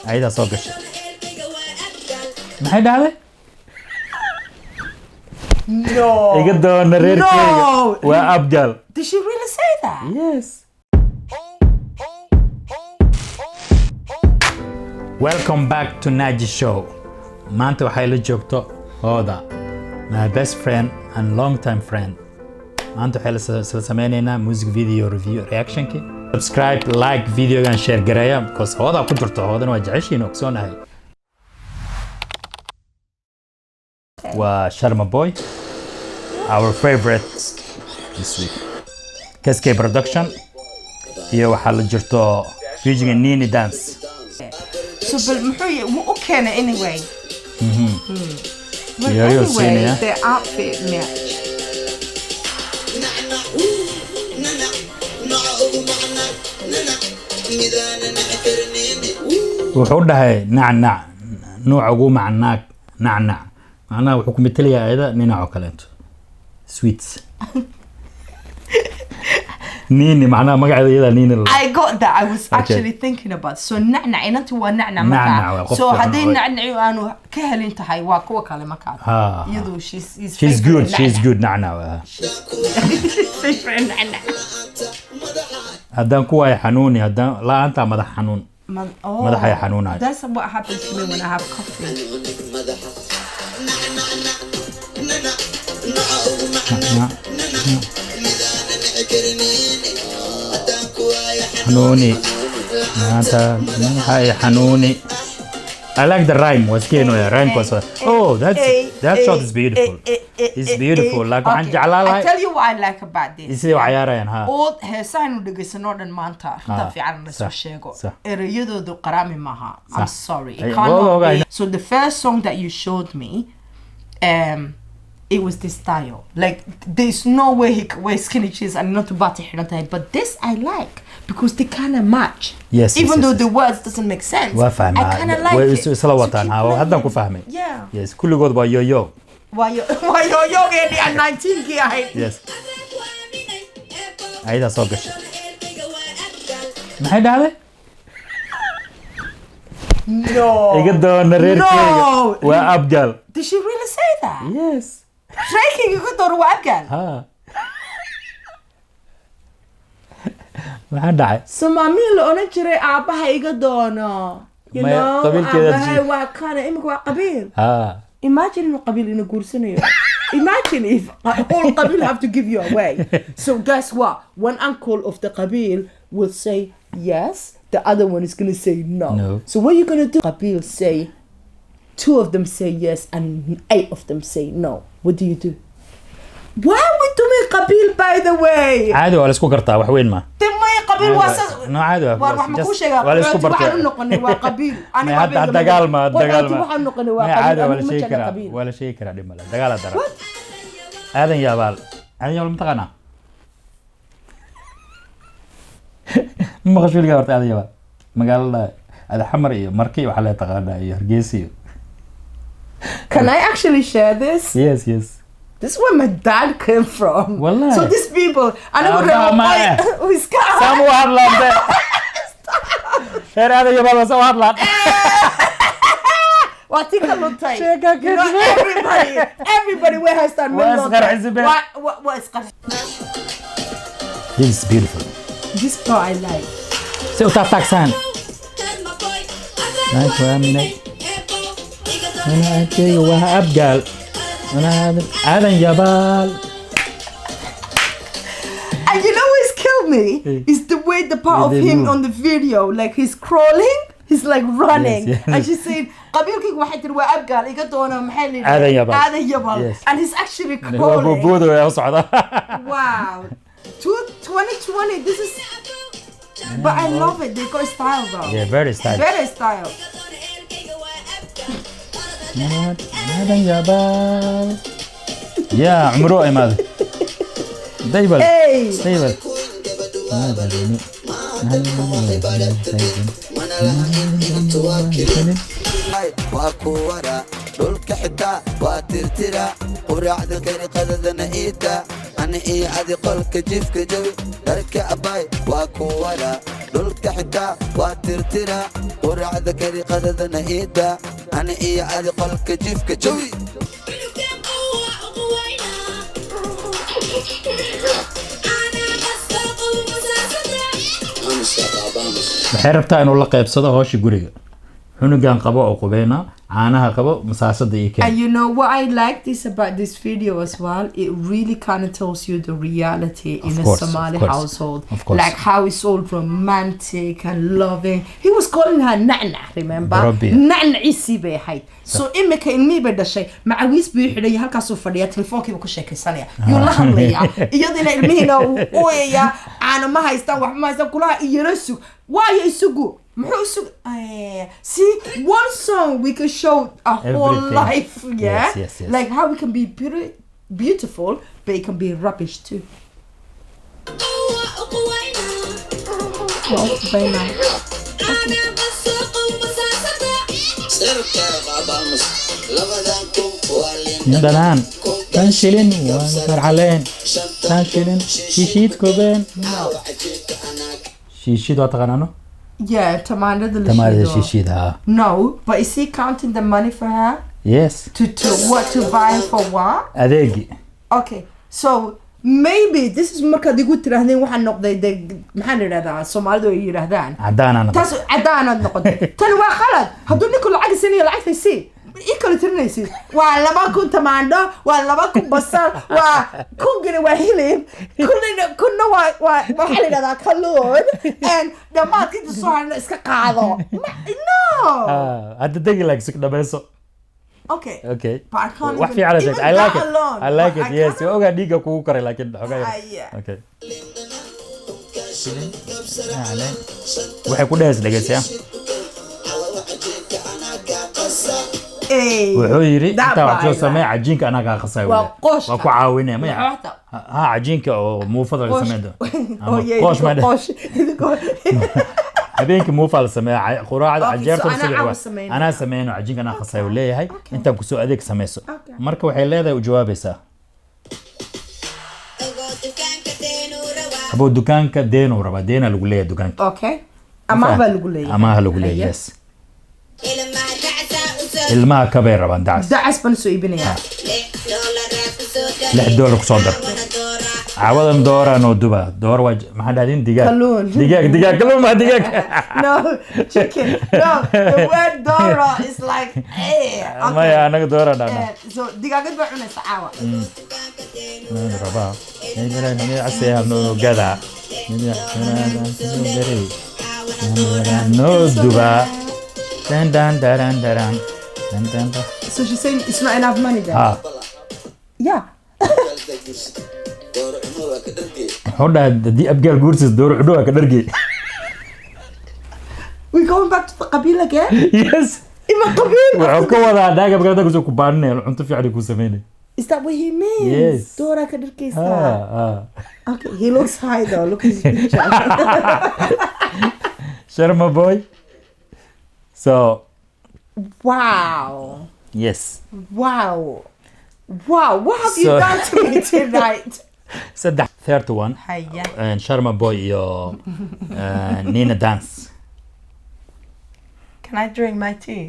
عيدا صوت الشيء ما حد هذا؟ No. يقدر نرير No. وأبجل. Did she really say that? Yes. Welcome back to Naji Show. maanta waxay la joogto Hooda, my best friend and long time friend. maanta waxay la sameynaynaa music video review reaction ki. Subscribe, like video and share gareeya because Hooda ku jirto Hoodana waa jeceshiin ogsoonahay. Waa Sharma Boy, our favorite this week. KSK Production iyo waxaa la jirto featuring Nini Dance. So, but okay anyway. But Yeah, you'll see, anyway, yeah. their outfit match. wuxuu dhahay nacnac nooca ugu macnaag nacnac macnaha wuxuu ku metelayaa ayada ninaco kaleeto sweets Nini macnaha magaceeda iyada Nini I got that. I was actually thinking about. So nacnac inantu waa nacnac markaa. So hadday nacnac aanu ka helin tahay waa kuwa kale markaa. Iyadu she's good nacnac. Favorite nacnac. haddaan kuwa ay xanuuni haddaan la'aanta madax xanuun madaxay xanuunay. That's what happens to me when I have coffee. حنوني معناتها هاي حنوني. I like the rhyme was كينو يا rhyme was that shot is beautiful. It's beautiful like waxaan jeclaa lahay. I tell you what I like about this. Isii waxyaarayaan ha. All heesaynu dhageysanoo dhan maanta inta fiican la soo sheego. Erayadoodu qaraami maaha. I'm sorry. It cannot be. So the first song that you showed me it was this style. Like there's no way he could wear skinny jeans and not to bati xirantahay, but this I like because they kind of match. Yes. Even though the words doesn't make sense. I kind of like it. Isla wataan ha haddan ku fahmay. Yeah. Yes kulligood waa yo-yo. Waa yo-yo geeni aan 19 kii ahayd. Yes. Ayda soo gashay. Maxay dhahday? No. iga doona reerkeyga waa abgal. Did she really say that? Yes. Shaking iga doona waa abgal. Ha. maxaa dhacay? Somaaliya la oran jiray aabaha iga doono. You know, aabaha waa kana imika waa qabiil. Ha. Imagine inuu qabiil ina guursanayo. Imagine if all qabiil have to give you away. So guess what? One uncle of the qabiil will say yes. The other one is going to say no. So what are you going to do? Qabil say, 2 of them say yes and 8 of them say no. What do you do? Why are we doing Qabil by the way? عادي ولا اسكو قرطة وحوين ما. تمي Qabil واسس. No عادي. وراح مكوشة. ولا اسكو برطة. وحنا نقني وقبيل. أنا قبيل. حتى دجال ما. وحنا نقني وقبيل. عادي ولا شيء كرا دي ملا. دجال ترى. هذا يا بال. هذا يوم متقنا. ما خشوا لي قرطة هذا يا بال. مقال هذا حمري مركي وحلا تقنا يرجسي. Can I actually share this? Yes. This is where my dad came from. Wallahi. So these people, I don't know who's got. Samu Harlan. Here هذا يا بابا سو هارلان. واتيكا لوتاي. Everybody wear hairstyle. What is This is beautiful. This part I like. سو تاكسان. أنا أتي وأبجل. أنا هذا جبال. And you know what's killed me? Is the way the part of him on the video, like he's crawling, he's like running, and she's saying, "قبيل كي واحد تروى أبجل، يقطعونه محلي." هذا جبال. هذا جبال. And he's actually crawling. Wow. 2020. This is. But I love it. They got style though. Yeah, very style. Very style. هذا جبال. يا عمرو ماذا؟ دايبل. دايبل. واكورا دولك حتى واترترا ورعد كان قددنا إيدا أنا إيه عادي قولك جيفك جوي درك أباي واكورا دولك حتى واترترا quraacda kari qadadana iida ani iyo adi qolka jiifka jawi waxay rabtaa inuu la qaybsado hawsha guriga xunugan qabo oo qubeyna caanaha qabo masaasada iyo keen And you know what I like this about this video as well? It really kind of tells you the reality in Of a course, Somali of course, household. of course. Like how it's all romantic and loving. He was calling her Nana, remember? Rabia. Nana isi bay ahayd. So imika ilmihii bay dhashay macawiis buu xidhay halkaasuu fadhiya telefoonkiiba ku sheekaysanaya yuu la hadlayaa iyadina ilmihiina uu ooyayaa caana ma haystaan wax ma haystaan kulaha iyana sug waayo isugu muxuu isug see one song we can show a whole Everything. life yeah Yes. like how we can be beautiful but it can be rubbish too well, very nice. dhanaan tan shilin waan garcaleen tan shilin shiishiid koobeen shiishid waa taqaanaano Yeah, Tamanda the tamaada Lishido. shiishid ha No, but is he counting the money for her? yes To what to buy for what? adeegi Okay, so maybe this is markaad igu tirahdeen waxaan noqday de maxaan idhahdaa Soomaalidu ay yidhaahdaan cadaanana taas cadaanaad noqotay tan waa qalad hadduu ninku lacag sinayo lacagtay sii ii kala tirinaysid waa 2,000 tamaandho waa 2,000 basal waa 1,000 gini waa hilib kunna waa maxaa la yidhahdaa kalluun and dhammaadka inta soo harna iska qaado no hadda degi like dhamayso okay okay But I can't wax even- fiican even I like that it alone, I like but it I yes can't- ogaa dhiiga kugu koray laakiin xogaa yeah. okay waxay ku dhahays dhegeysiya Hey, wuxuu yiri that intaa wax soo vibe. samee cajiinka anaga qasay Waa qooshka. waa ku caawinaya maya Waxta. ha cajiinka oo muufada la sameeyo Oh yeah, qoosh ma qoosh. habeenkii muufa la sameeyo quraacda Okay, cajeerta so la anaa sameeyo caawa sameynaya. anaa sameeyno cajiinka anaa qasay uu leeyahay intaan ku soo adeeg sameeyso Okay. marka waxay leedahay u jawaabaysaa abo dukaanka deenu raba deena lagu leeyahay dukaanka Okay. Amaah baa lagu leeyahay. amaah lagu leeyahay yes ilmaha kabay rabaan dacas Dacas baan soo iibinayaa. $6 kusoo dar caawadan doora noo duba door waa maxaa dhahdin digaag Kalluun. digaag kalluun ma digaag No, chicken. No, the word Dora is like, hey. maya Okay. anaga doora dhana So digaagad baa cunaysa caawa. rabaa asaya no gada no duba dan dan daran daran dan dan So she's saying it's not enough money then. ha Yeah. hodha hadii abgaal guursis door cudho ka dhargey We going back to the Qabila again? yes Ima Qabil. wuxuu ka wadaa dhaaga abgaal ku soo ku baaninay cunto fiican ku sameeyay Is that what he means? Yes. Dora ka dharkaysa. ha Okay, he looks high though. Look at his picture. Sharma boy so Wow. yes Wow. Wow. What have you So- done to me tonight? saddex third one Hiya. Sharma boy iyo Nina dance Can I drink my tea?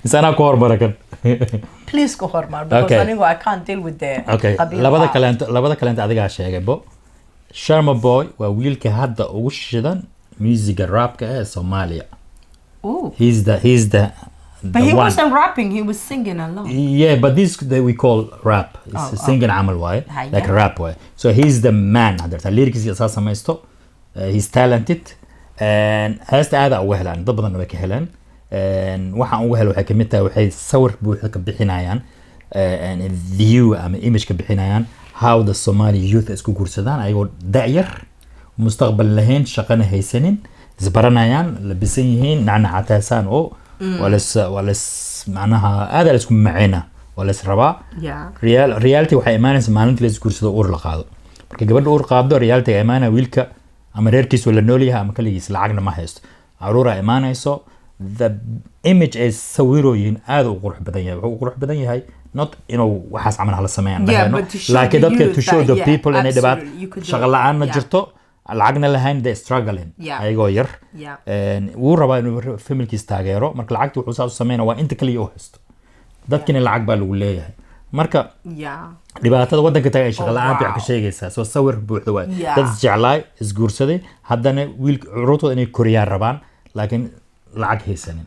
misana ku hormara kan Please go hormar because Okay. I can't deal with the okay Qabila. labada kaleento adigaa sheegay bo Sharma boy waa wiilka hadda ugu shidan musiga rapka ee Soomaaliya Ooh. he's the But he one. wasn't rapping, he was singing along. Yeah, but this that we call rap. It's Oh, singing amal way, Hiya. like a rap way. So he's the man. Hadda lyrics asaas samaysto. He's talented. And heesta aada uga helaan dad badan way ka helaan. Waxaan uga helo waxay kamid tahay waxay sawir buuxa ka bixinayaan and view ama image ka bixinayaan how the Somali youth isku guursadaan ayagoo da'yar mustaqbal lahayn shaqana haysanin isbaranayaan labisan yihiin nacnacataasaan oo walas macnaha aada la isku macayna walas rabaa Yeah. reality waxay imaanaysa maalintii la isguursado uur la qaado marka gabadha uur qaado reality ay imaanaya wiilka ama reerkiisu la nool yahay ama kaligiis lacagna ma haysto caruura imaanayso the image ay sawirooyin aada u qurux badan yahay wuxuu u qurux badan yahay not inuu waxaas camal hala sameeyaan Yeah, dhahayno. but to show laakiin the dadka youth to show that, the yeah, people inay dhibaat absolutely, you could do shaqo it. la-aan ma Yeah. jirto lacagna lahayn they struggling Yeah. ayagoo yar Yeah. wuu rabaa inuu familkiis taageero marka lacagta wuxuu saas u sameynaa waa inta kaliya u haysto dadkina lacag baa lagu leeyahay marka Yeah. dhibaatada waddanka taga ay shaqo la'aanta wow. wax ka sheegaysaa soo sawir buuxda waay Yeah. dad isjeclaay isguursaday haddana wiil cururtooda inay koriyaan rabaan laakiin lacag haysanin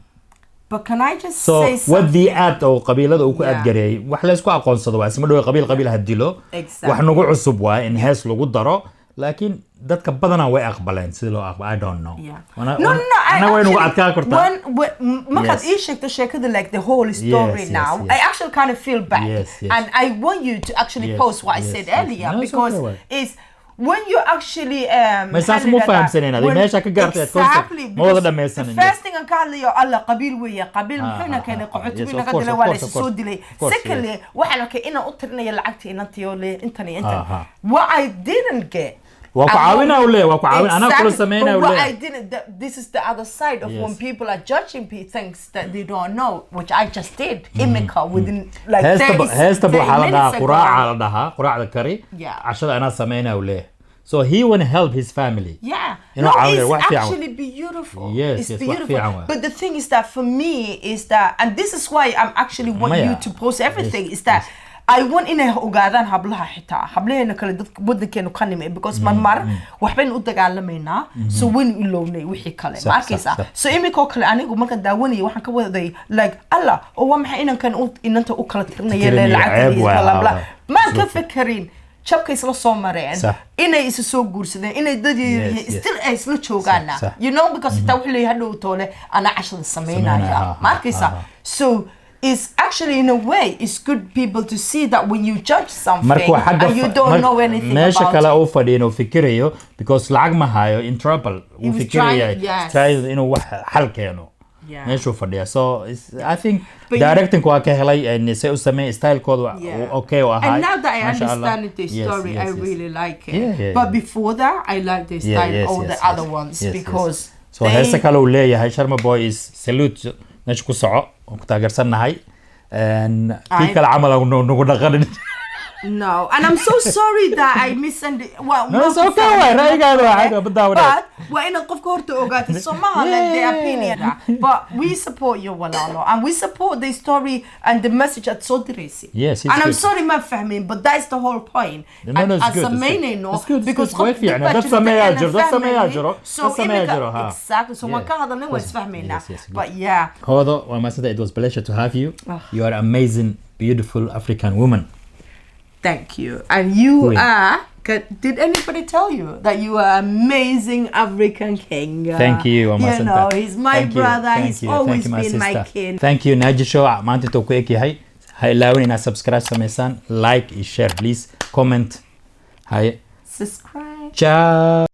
But can I just so say something? wadii aad oo qabiilada uu ku Yeah. aadgareeyay wax la isku aqoonsado waa isma dhow qabiil hadilo Exactly. wax nagu cusub waa in hees lagu daro laakiin dadka badanaa way aqbaleen sida loo aqbal I don't know Yeah. Wana- No, ana way nagu adkaa kartaa markaad Yes. ii sheegto sheekada like the whole story Yes, now, yes. I actually kind of feel bad. Yes, yes. And I want you to actually Yes, post what I yes, said yes. earlier No, it's because okay, well. it's when you actually Ma saas handle mu that- fahamsaneen, adi when- meesha ka gaartay ad concept, Exactly, ma wada because dhammaysanin, the first yes. thing aan ka hadlayo alla qabiil weeye qabiil muxuuna keenay qaxooti yes, bina of ka course, dilay of waa la course, isu of soo course. dilay Of course, secondly waxaan arkay inaan u tirinayo lacagta inantii oo le intan iyo Aha. intan what I didn't get Waa ku caawinaa uu leeyahay, waa ku caawin- anaa kula Exactly, sameynaa but uu what I leeyahay. didn't this is the other side of Yes. when people are judging things that they don't know which I just did imika within like 30 heesta waxaa la minutes dhahaa ago. quraaca la dhahaa quraacda kari Yeah. cashada anaa sameynaa uu leeyahay so he want to help his family Yeah. You know, No, عاوية، it's wax fiican. actually beautiful. Yes, it's yes, wax beautiful. fiican waay. But the thing is that for me is that, and this is why I'm actually want Maya. you to post everything, Yes, is that yes. I want inay ogaadaan hablaha xitaa hablaheena kale dadka wadankeenu ka nimay because mar waxbaynu u dagaalamaynaa so waynu ilownay wixii kale Sax, ma arkaysaa sax, sax. so imika oo kale anigu markaan daawanayay waxaan ka waday like allah oo waa maxay inankan inanta u kala tirinaya Tirinaya, lacagta ceeb waay, bla bla haa, maan ka absolutely. fekerin jabka isla soo mareen Sax. inay isa soo guursadeen inay dad Yes, yes. still ay isla joogaana Sax. you know because xitaa wuxuu leeyahay hadhow toole ana cashada Sameynaya, sameynaya ha, ma arkaysaa ha. so it's actually in a way it's good people to see that when you judge something markuu xagga and you don't know anything meesha about kale it. uu fadhiyo inuu fikirayo because lacag ma hayo in trouble uu was fikiraya trying- yes. try inuu wax xal keeno Yeah. meeshuu fadhiya so I think But directing waa ka helay se u sameey stylekooda Yeah. okay oo ahay And now that I Masha Allah. understand the Yes, story, yes, I yes. really like it. Yeah, yeah, but yeah. before that, I like the style yes, of yes, the yes. other ones Yes, because so heesa kale uu leeyahay Sharma Boy is salute meesha ku soco oo ku taageersanahay kii kale camal aan nagu dhaqanin no, and I'm so sorry that I misunderstood. Well, No, it's okay, way. Ra'yigaada waa caadi, badda wanaag. But waa inaad qofka horta ogaato somaha like their opinion. But we support you walaalo and we support the story and the message at soo diraysi. Yes, it's and I'm good. sorry ma fahmin, but that's the whole point. No, no, it's good, it's good. sameynayno It's good, it's because good. Way qof fiican. dad baa Dad jirta sameeyaa aanan jiro, dad sameeyaa fahmaynin. jiro, So dad sameeyaa imika- jiro, ha. exactly. So Yeah. waan ka hadalnay waan isfahmaynaa. Yes, yes, good. But yeah. Hodo waa maasanta it was pleasure to have you you are amazing beautiful African woman Thank you. And you Queen. are. Did anybody tell you that you are amazing African king? thank you You Masanta. know, he's my Thank you, brother. thank He's you, always thank you, been my sister. king. thank you Naji Show maanta intuu ku eg yahay ha ilaawin inaad subscribe samaysaan like iyo share please comment hay Subscribe. ciao